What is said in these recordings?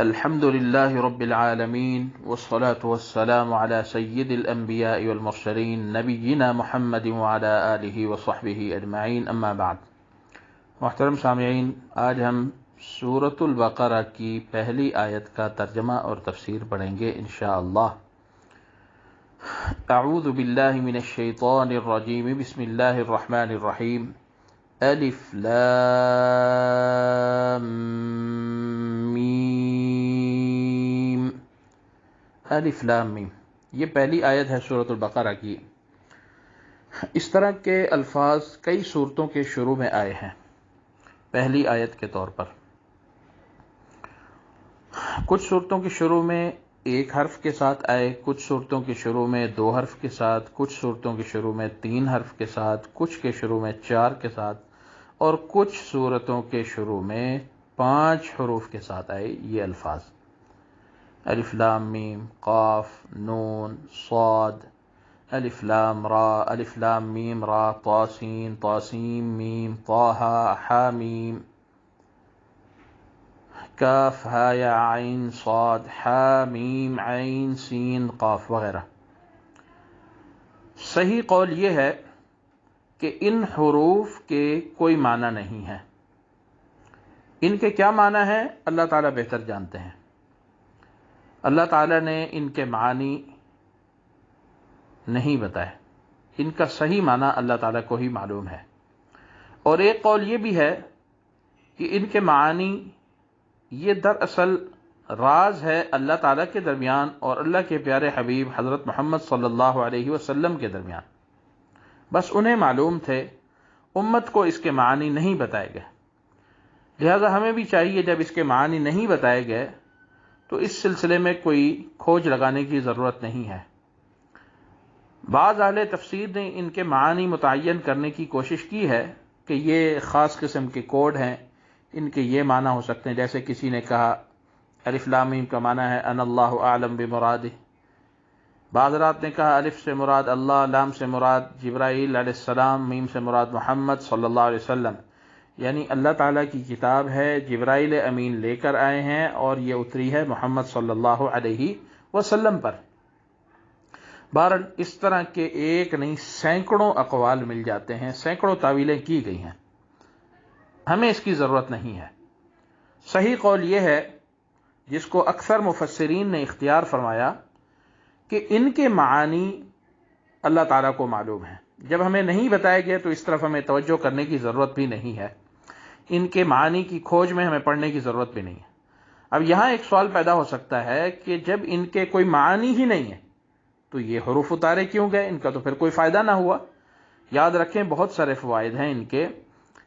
الحمد لله رب العالمين والصلاة والسلام على سيد الأنبياء والمرسلين نبينا محمد وعلى آله وصحبه أجمعين اما بعد۔ محترم سامعین، آج ہم سورۃ البقرہ کی پہلی آیت کا ترجمہ اور تفسیر پڑھیں گے انشاءاللہ۔ اعوذ باللہ من الشیطان الرجیم، بسم اللہ الرحمن الرحیم۔ الف لام میم، الف لام میم، یہ پہلی آیت ہے سورۃ البقرہ کی۔ اس طرح کے الفاظ کئی سورتوں کے شروع میں آئے ہیں پہلی آیت کے طور پر۔ کچھ صورتوں کے شروع میں ایک حرف کے ساتھ آئے، کچھ صورتوں کے شروع میں 2 حرف کے ساتھ، کچھ صورتوں کے شروع میں 3 حرف کے ساتھ، کچھ کے شروع میں 4 کے ساتھ، اور کچھ صورتوں کے شروع میں 5 حروف کے ساتھ آئے یہ الفاظ: الف لام میم، قاف، نون، صاد، الف لام را، الف لام میم را، طاسین، طاسیم میم، طٰ، حامیم، کاف ہا یا عین صاد، حامیم عین سین قاف وغیرہ۔ صحیح قول یہ ہے کہ ان حروف کے کوئی معنی نہیں ہے۔ ان کے کیا معنی ہے اللہ تعالیٰ بہتر جانتے ہیں۔ اللہ تعالیٰ نے ان کے معنی نہیں بتائے، ان کا صحیح معنی اللہ تعالیٰ کو ہی معلوم ہے۔ اور ایک قول یہ بھی ہے کہ ان کے معنی یہ دراصل راز ہے اللہ تعالیٰ کے درمیان اور اللہ کے پیارے حبیب حضرت محمد صلی اللہ علیہ وسلم کے درمیان، بس انہیں معلوم تھے، امت کو اس کے معنی نہیں بتائے گئے۔ لہذا ہمیں بھی چاہیے جب اس کے معنی نہیں بتائے گئے تو اس سلسلے میں کوئی کھوج لگانے کی ضرورت نہیں ہے۔ بعض اہل تفسیر نے ان کے معنی متعین کرنے کی کوشش کی ہے کہ یہ خاص قسم کے کوڈ ہیں، ان کے یہ معنی ہو سکتے ہیں، جیسے کسی نے کہا الف لام میم کا معنی ہے ان اللہ اعلم بمرادہ، بعض حضرات نے کہا الف سے مراد اللہ، لام سے مراد جبرائیل علیہ السلام، میم سے مراد محمد صلی اللہ علیہ وسلم، یعنی اللہ تعالیٰ کی کتاب ہے، جبرائیل امین لے کر آئے ہیں اور یہ اتری ہے محمد صلی اللہ علیہ وسلم پر۔ بہرحال اس طرح کے ایک نہیں سینکڑوں اقوال مل جاتے ہیں، سینکڑوں تعویلیں کی گئی ہیں، ہمیں اس کی ضرورت نہیں ہے۔ صحیح قول یہ ہے جس کو اکثر مفسرین نے اختیار فرمایا کہ ان کے معانی اللہ تعالیٰ کو معلوم ہیں، جب ہمیں نہیں بتائے گئے تو اس طرف ہمیں توجہ کرنے کی ضرورت بھی نہیں ہے، ان کے معانی کی کھوج میں ہمیں پڑھنے کی ضرورت بھی نہیں ہے۔ اب یہاں ایک سوال پیدا ہو سکتا ہے کہ جب ان کے کوئی معانی ہی نہیں ہے تو یہ حروف اتارے کیوں گئے؟ ان کا تو پھر کوئی فائدہ نہ ہوا۔ یاد رکھیں بہت سارے فوائد ہیں ان کے،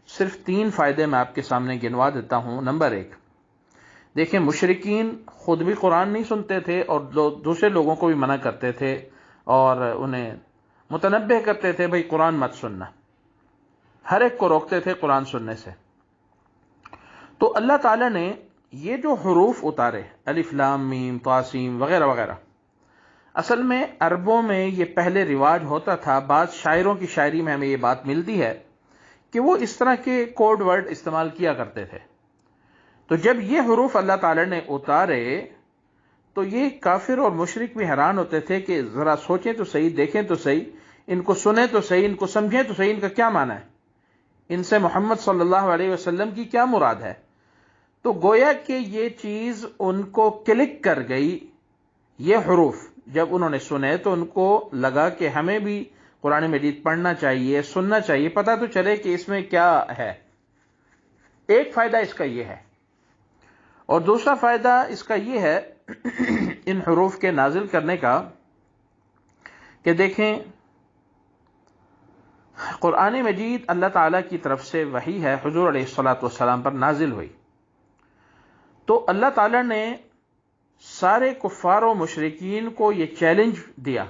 صرف 3 فائدے میں آپ کے سامنے گنوا دیتا ہوں۔ نمبر 1، دیکھیں مشرکین خود بھی قرآن نہیں سنتے تھے اور دوسرے لوگوں کو بھی منع کرتے تھے اور انہیں متنبہ کرتے تھے بھئی قرآن مت سننا، ہر ایک کو روکتے تھے قرآن سننے سے۔ تو اللہ تعالیٰ نے یہ جو حروف اتارے الف لام میم طاسیم وغیرہ وغیرہ، اصل میں عربوں میں یہ پہلے رواج ہوتا تھا، بعض شاعروں کی شاعری میں ہمیں یہ بات ملتی ہے کہ وہ اس طرح کے کوڈ ورڈ استعمال کیا کرتے تھے۔ تو جب یہ حروف اللہ تعالیٰ نے اتارے تو یہ کافر اور مشرک بھی حیران ہوتے تھے کہ ذرا سوچیں تو صحیح، دیکھیں تو صحیح، ان کو سنیں تو صحیح، ان کو سمجھیں تو صحیح، ان کا کیا معنی ہے، ان سے محمد صلی اللہ علیہ وسلم کی کیا مراد ہے۔ تو گویا کہ یہ چیز ان کو کلک کر گئی، یہ حروف جب انہوں نے سنے تو ان کو لگا کہ ہمیں بھی قرآن مجید پڑھنا چاہیے، سننا چاہیے، پتہ تو چلے کہ اس میں کیا ہے۔ ایک فائدہ اس کا یہ ہے، اور دوسرا فائدہ اس کا یہ ہے ان حروف کے نازل کرنے کا کہ دیکھیں قرآن مجید اللہ تعالیٰ کی طرف سے وحی ہے، حضور علیہ الصلاۃ والسلام پر نازل ہوئی، تو اللہ تعالیٰ نے سارے کفار و مشرکین کو یہ چیلنج دیا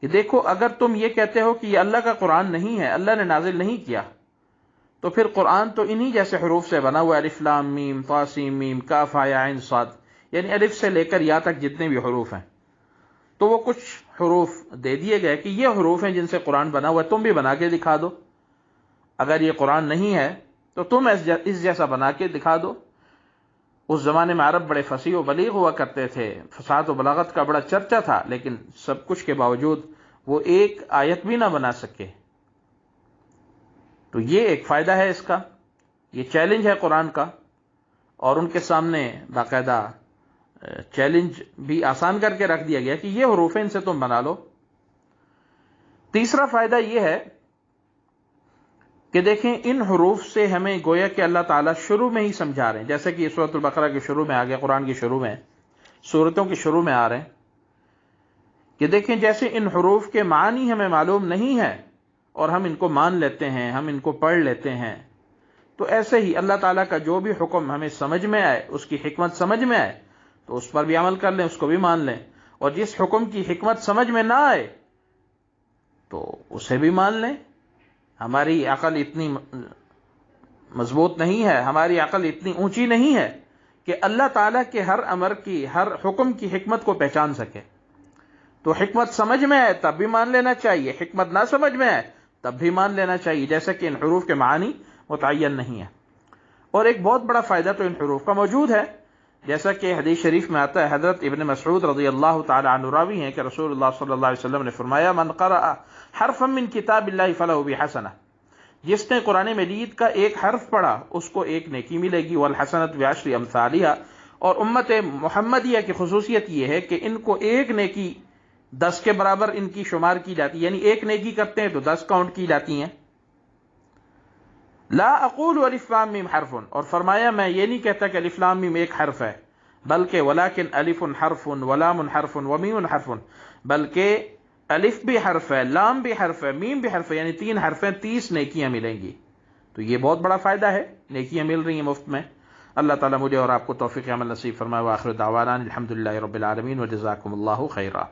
کہ دیکھو اگر تم یہ کہتے ہو کہ یہ اللہ کا قرآن نہیں ہے، اللہ نے نازل نہیں کیا، تو پھر قرآن تو انہی جیسے حروف سے بنا ہوا، الف لام میم طاسیم میم کاف ہا یا عین صاد، یعنی الف سے لے کر یا تک جتنے بھی حروف ہیں، تو وہ کچھ حروف دے دیے گئے کہ یہ حروف ہیں جن سے قرآن بنا ہوا ہے، تم بھی بنا کے دکھا دو، اگر یہ قرآن نہیں ہے تو تم اس جیسا بنا کے دکھا دو۔ اس زمانے میں عرب بڑے فصیح و بلیغ ہوا کرتے تھے، فصاحت و بلاغت کا بڑا چرچا تھا، لیکن سب کچھ کے باوجود وہ ایک آیت بھی نہ بنا سکے۔ تو یہ ایک فائدہ ہے اس کا، یہ چیلنج ہے قرآن کا، اور ان کے سامنے باقاعدہ چیلنج بھی آسان کر کے رکھ دیا گیا کہ یہ حروف ہیں، ان سے تم بنا لو۔ تیسرا فائدہ یہ ہے کہ دیکھیں ان حروف سے ہمیں گویا کہ اللہ تعالیٰ شروع میں ہی سمجھا رہے ہیں، جیسے کہ سورۃ البقرہ کے شروع میں آ گیا، قرآن کی شروع میں، سورتوں کے شروع میں آ رہے ہیں کہ دیکھیں جیسے ان حروف کے معنی ہمیں معلوم نہیں ہے اور ہم ان کو مان لیتے ہیں، ہم ان کو پڑھ لیتے ہیں، تو ایسے ہی اللہ تعالیٰ کا جو بھی حکم ہمیں سمجھ میں آئے، اس کی حکمت سمجھ میں آئے تو اس پر بھی عمل کر لیں، اس کو بھی مان لیں، اور جس حکم کی حکمت سمجھ میں نہ آئے تو اسے بھی مان لیں۔ ہماری عقل اتنی مضبوط نہیں ہے، ہماری عقل اتنی اونچی نہیں ہے کہ اللہ تعالیٰ کے ہر امر کی، ہر حکم کی حکمت کو پہچان سکے۔ تو حکمت سمجھ میں آئے تب بھی مان لینا چاہیے، حکمت نہ سمجھ میں آئے تب بھی مان لینا چاہیے، جیسا کہ ان حروف کے معنی متعین نہیں ہے۔ اور ایک بہت بڑا فائدہ تو ان حروف کا موجود ہے، جیسا کہ حدیث شریف میں آتا ہے، حضرت ابن مسعود رضی اللہ تعالی عنہ راوی ہیں کہ رسول اللہ صلی اللہ علیہ وسلم نے فرمایا، من قرأ حرفا من کتاب اللہ فلہ بحسنہ، جس نے قرآن مجید کا ایک حرف پڑھا اس کو ایک نیکی ملے گی، والحسنۃ بعشر امثالہا، اور امت محمدیہ کی خصوصیت یہ ہے کہ ان کو ایک نیکی 10 کے برابر ان کی شمار کی جاتی ہے، یعنی ایک نیکی کرتے ہیں تو 10 کاؤنٹ کی جاتی ہیں۔ لا اقول الف لام میم حرف، اور فرمایا میں یہ نہیں کہتا کہ الف لام میم ایک حرف ہے، بلکہ ولکن الف حرف ولام حرف ومیم حرف، بلکہ الف بھی حرف ہے، لام بھی حرف ہے، میم بھی حرف ہے، یعنی 3 حرف ہیں، 30 نیکیاں ملیں گی۔ تو یہ بہت بڑا فائدہ ہے، نیکیاں مل رہی ہیں مفت میں۔ اللہ تعالیٰ مجھے اور آپ کو توفیق عمل نصیب فرمائے، وآخر دعوانا الحمدللہ رب العالمین، وجزاکم اللہ خیرا۔